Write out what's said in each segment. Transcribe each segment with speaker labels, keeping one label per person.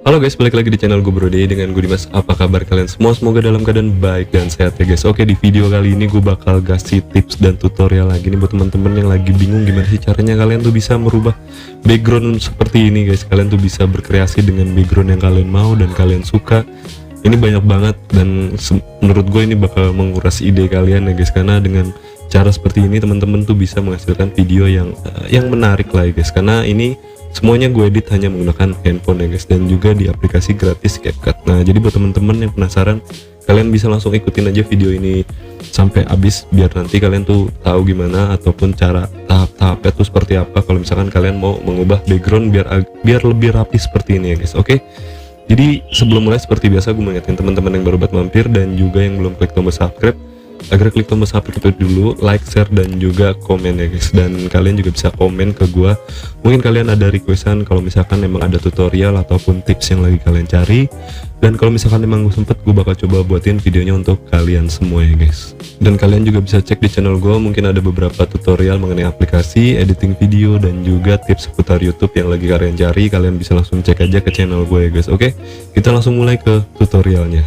Speaker 1: Halo guys, balik lagi di channel gue Brode dengan gue Dimas. Apa kabar kalian semua? Semoga dalam keadaan baik dan sehat ya guys. Oke, di video kali ini gue bakal kasih tips dan tutorial lagi nih buat teman-teman yang lagi bingung gimana sih caranya kalian tuh bisa merubah background seperti ini guys. Kalian tuh bisa berkreasi dengan background yang kalian mau dan kalian suka. Ini banyak banget dan menurut gue ini bakal menguras ide kalian ya guys, karena dengan cara seperti ini teman-teman tuh bisa menghasilkan video yang menarik lah ya guys. Karena ini semuanya gue edit hanya menggunakan handphone ya guys, dan juga di aplikasi gratis CapCut. Nah, jadi buat teman-teman yang penasaran, kalian bisa langsung ikutin aja video ini sampai habis biar nanti kalian tuh tahu gimana ataupun cara tahap-tahapnya tuh seperti apa kalau misalkan kalian mau mengubah background biar lebih rapi seperti ini ya guys. Oke. Jadi sebelum mulai seperti biasa gue mengingatkan teman-teman yang baru buat mampir dan juga yang belum klik tombol subscribe agar klik tombol subscribe dulu, like, share, dan juga komen ya guys. Dan kalian juga bisa komen ke gua, mungkin kalian ada requestan kalau misalkan emang ada tutorial ataupun tips yang lagi kalian cari. Dan kalau misalkan emang gue sempet, gue bakal coba buatin videonya untuk kalian semua ya guys. Dan kalian juga bisa cek di channel gue, mungkin ada beberapa tutorial mengenai aplikasi, editing video, dan juga tips seputar YouTube yang lagi kalian cari. Kalian bisa langsung cek aja ke channel gue ya guys. Oke, kita langsung mulai ke tutorialnya.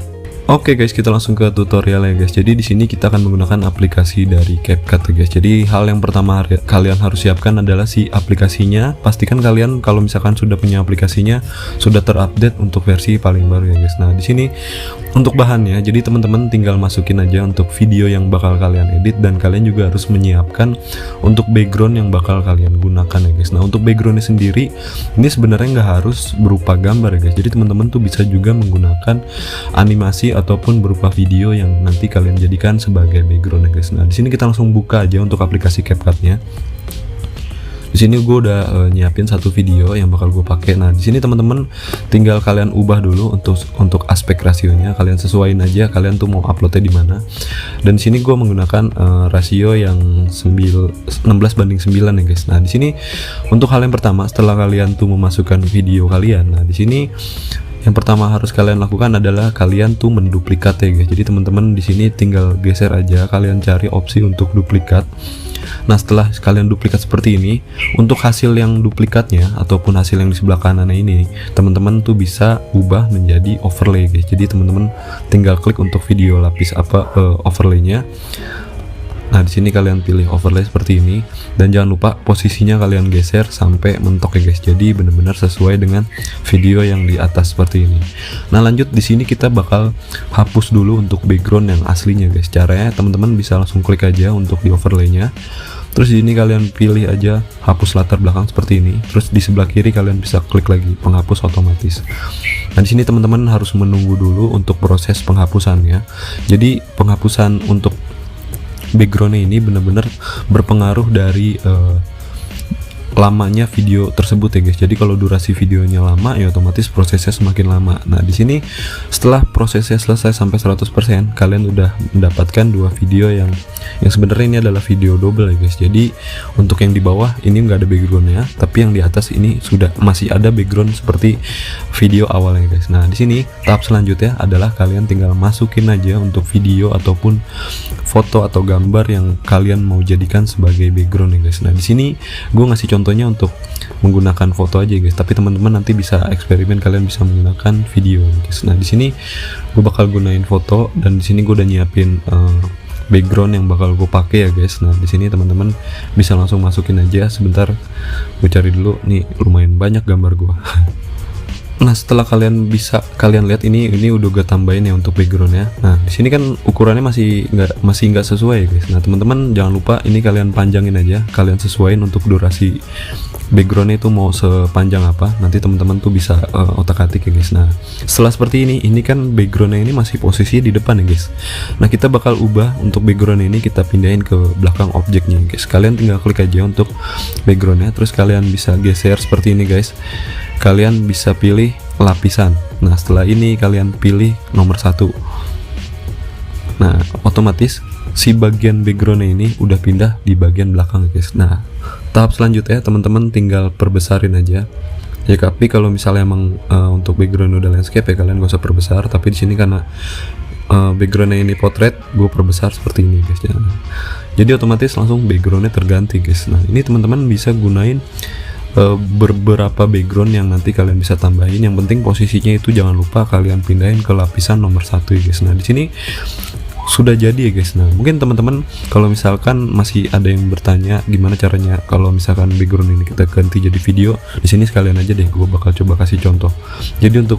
Speaker 1: Oke guys, kita langsung ke tutorial ya guys. Jadi di sini kita akan menggunakan aplikasi dari CapCut ya guys. Jadi hal yang pertama kalian harus siapkan adalah si aplikasinya. Pastikan kalian kalau misalkan sudah punya aplikasinya sudah terupdate untuk versi paling baru ya guys. Nah, di sini untuk bahannya, jadi teman-teman tinggal masukin aja untuk video yang bakal kalian edit, dan kalian juga harus menyiapkan untuk background yang bakal kalian gunakan ya guys. Nah, untuk backgroundnya sendiri ini sebenarnya nggak harus berupa gambar ya guys. Jadi teman-teman tuh bisa juga menggunakan animasi ataupun berupa video yang nanti kalian jadikan sebagai background ya guys. Nah, di sini kita langsung buka aja untuk aplikasi CapCut-nya. Di sini gue udah nyiapin satu video yang bakal gue pakai. Nah, di sini teman-teman tinggal kalian ubah dulu untuk aspek rasionya. Kalian sesuaiin aja kalian tuh mau uploadnya di mana. Dan di sini gue menggunakan rasio yang 16:9 ya guys. Nah, di sini untuk hal yang pertama setelah kalian tuh memasukkan video kalian. Nah, di sini yang pertama harus kalian lakukan adalah kalian tuh menduplikat ya guys. Jadi teman-teman di sini tinggal geser aja, kalian cari opsi untuk duplikat. Nah, setelah kalian duplikat seperti ini, untuk hasil yang duplikatnya ataupun hasil yang di sebelah kanan ini, teman-teman tuh bisa ubah menjadi overlay guys. Jadi teman-teman tinggal klik untuk video lapis overlaynya. Nah, di sini kalian pilih overlay seperti ini, dan jangan lupa posisinya kalian geser sampai mentok ya guys. Jadi benar-benar sesuai dengan video yang di atas seperti ini. Nah, lanjut di sini kita bakal hapus dulu untuk background yang aslinya guys. Caranya teman-teman bisa langsung klik aja untuk di overlaynya. Terus di sini kalian pilih aja hapus latar belakang seperti ini. Terus di sebelah kiri kalian bisa klik lagi penghapus otomatis. Nah, di sini teman-teman harus menunggu dulu untuk proses penghapusannya. Jadi penghapusan untuk backgroundnya ini benar-benar berpengaruh dari lamanya video tersebut ya guys. Jadi kalau durasi videonya lama ya otomatis prosesnya semakin lama. Nah, di sini setelah prosesnya selesai sampai 100%, kalian udah mendapatkan dua video yang sebenarnya ini adalah video double ya guys. Jadi untuk yang di bawah ini nggak ada backgroundnya, tapi yang di atas ini masih ada background seperti video awalnya guys. Nah, di sini tahap selanjutnya adalah kalian tinggal masukin aja untuk video ataupun foto atau gambar yang kalian mau jadikan sebagai background ya guys. Nah, di sini gue ngasih contohnya untuk menggunakan foto aja guys, tapi teman-teman nanti bisa eksperimen, kalian bisa menggunakan video guys. Nah, di sini gue bakal gunain foto, dan di sini gue udah nyiapin background yang bakal gue pakai ya guys. Nah, di sini teman-teman bisa langsung masukin aja. Sebentar gue cari dulu, nih lumayan banyak gambar gue. Nah, setelah kalian lihat ini udah gue tambahin ya untuk backgroundnya. Nah, di sini kan ukurannya masih nggak sesuai ya guys. Nah, teman-teman jangan lupa ini kalian panjangin aja, kalian sesuaiin untuk durasi backgroundnya itu mau sepanjang apa. Nanti teman-teman tuh bisa otak-atik ya guys. Nah, setelah seperti ini kan backgroundnya ini masih posisi di depan ya guys. Nah, kita bakal ubah untuk background ini, kita pindahin ke belakang objeknya guys. Kalian tinggal klik aja untuk backgroundnya, terus kalian bisa geser seperti ini guys. Kalian bisa pilih lapisan. Nah, setelah ini kalian pilih nomor 1. Nah, otomatis si bagian backgroundnya ini udah pindah di bagian belakang guys. Nah, tahap selanjutnya teman-teman tinggal perbesarin aja ya. Tapi kalau misalnya emang untuk background udah landscape ya kalian gak usah perbesar. Tapi di sini karena backgroundnya ini potret, gue perbesar seperti ini guys ya. Jadi otomatis langsung backgroundnya terganti guys. Nah ini teman-teman bisa gunain beberapa background yang nanti kalian bisa tambahin. Yang penting posisinya itu jangan lupa kalian pindahin ke lapisan nomor 1 ya guys. Nah di sini sudah jadi ya guys. Nah mungkin teman-teman kalau misalkan masih ada yang bertanya gimana caranya kalau misalkan background ini kita ganti jadi video, di sini sekalian aja deh gue bakal coba kasih contoh. Jadi untuk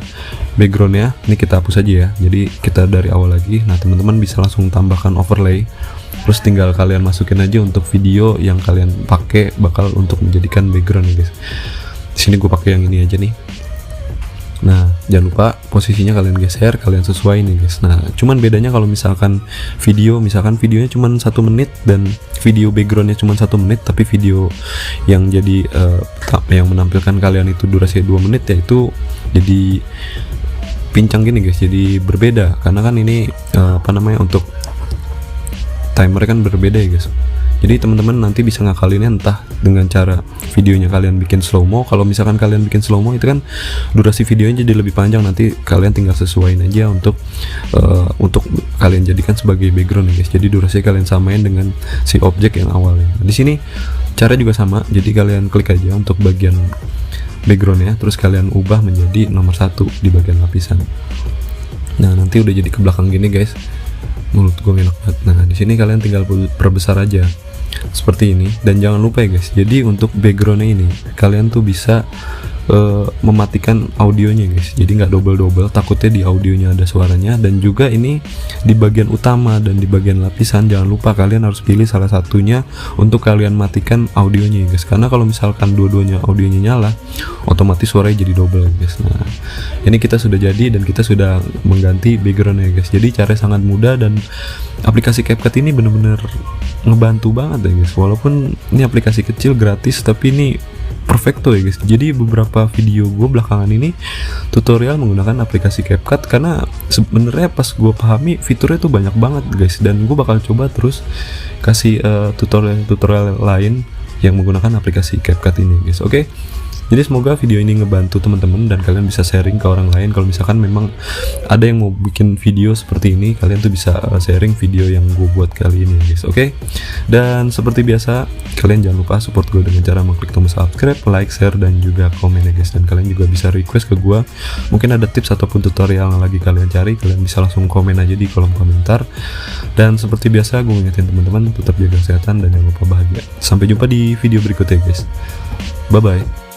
Speaker 1: backgroundnya ini kita hapus aja ya, jadi kita dari awal lagi. Nah teman-teman bisa langsung tambahkan overlay, terus tinggal kalian masukin aja untuk video yang kalian pakai bakal untuk menjadikan background ya guys. Di sini gue pakai yang ini aja nih. Nah jangan lupa posisinya kalian geser, kalian sesuai nih guys. Nah cuman bedanya kalau misalkan videonya cuman 1 menit dan video backgroundnya cuman 1 menit, tapi video yang jadi yang menampilkan kalian itu durasi 2 menit ya, itu jadi pincang gini guys, jadi berbeda karena kan ini untuk timer kan berbeda ya guys. Jadi teman-teman nanti bisa ngakalinnya entah dengan cara videonya kalian bikin slow mo. Kalau misalkan kalian bikin slow mo itu kan durasi videonya jadi lebih panjang, nanti kalian tinggal sesuaiin aja untuk kalian jadikan sebagai background ya guys. Jadi durasi kalian samain dengan si objek yang awalnya. Di sini cara juga sama, jadi kalian klik aja untuk bagian backgroundnya, terus kalian ubah menjadi nomor 1 di bagian lapisan. Nah nanti udah jadi ke belakang gini guys, mulut gue enak banget. Nah di sini kalian tinggal perbesar aja seperti ini, dan jangan lupa ya guys, jadi untuk backgroundnya ini kalian tuh bisa mematikan audionya guys, jadi nggak double takutnya di audionya ada suaranya. Dan juga ini di bagian utama dan di bagian lapisan jangan lupa kalian harus pilih salah satunya untuk kalian matikan audionya ya guys, karena kalau misalkan dua-duanya audionya nyala otomatis suaranya jadi double ya guys. Nah ini kita sudah jadi dan kita sudah mengganti backgroundnya ya guys. Jadi caranya sangat mudah dan aplikasi CapCut ini bener-bener ngebantu banget ya guys. Walaupun ini aplikasi kecil gratis, tapi ini perfecto ya guys. Jadi beberapa video gue belakangan ini tutorial menggunakan aplikasi CapCut, karena sebenarnya pas gue pahami fiturnya tuh banyak banget guys, dan gue bakal coba terus kasih tutorial lain yang menggunakan aplikasi CapCut ini guys. Oke. Jadi semoga video ini ngebantu teman-teman dan kalian bisa sharing ke orang lain. Kalau misalkan memang ada yang mau bikin video seperti ini, kalian tuh bisa sharing video yang gue buat kali ini guys. Oke. Dan seperti biasa, kalian jangan lupa support gue dengan cara mengklik tombol subscribe, like, share, dan juga komen ya guys. Dan kalian juga bisa request ke gue, mungkin ada tips ataupun tutorial yang lagi kalian cari, kalian bisa langsung komen aja di kolom komentar. Dan seperti biasa, gue ngingetin teman-teman tetap jaga kesehatan dan jangan lupa bahagia. Sampai jumpa di video berikutnya guys. Bye bye.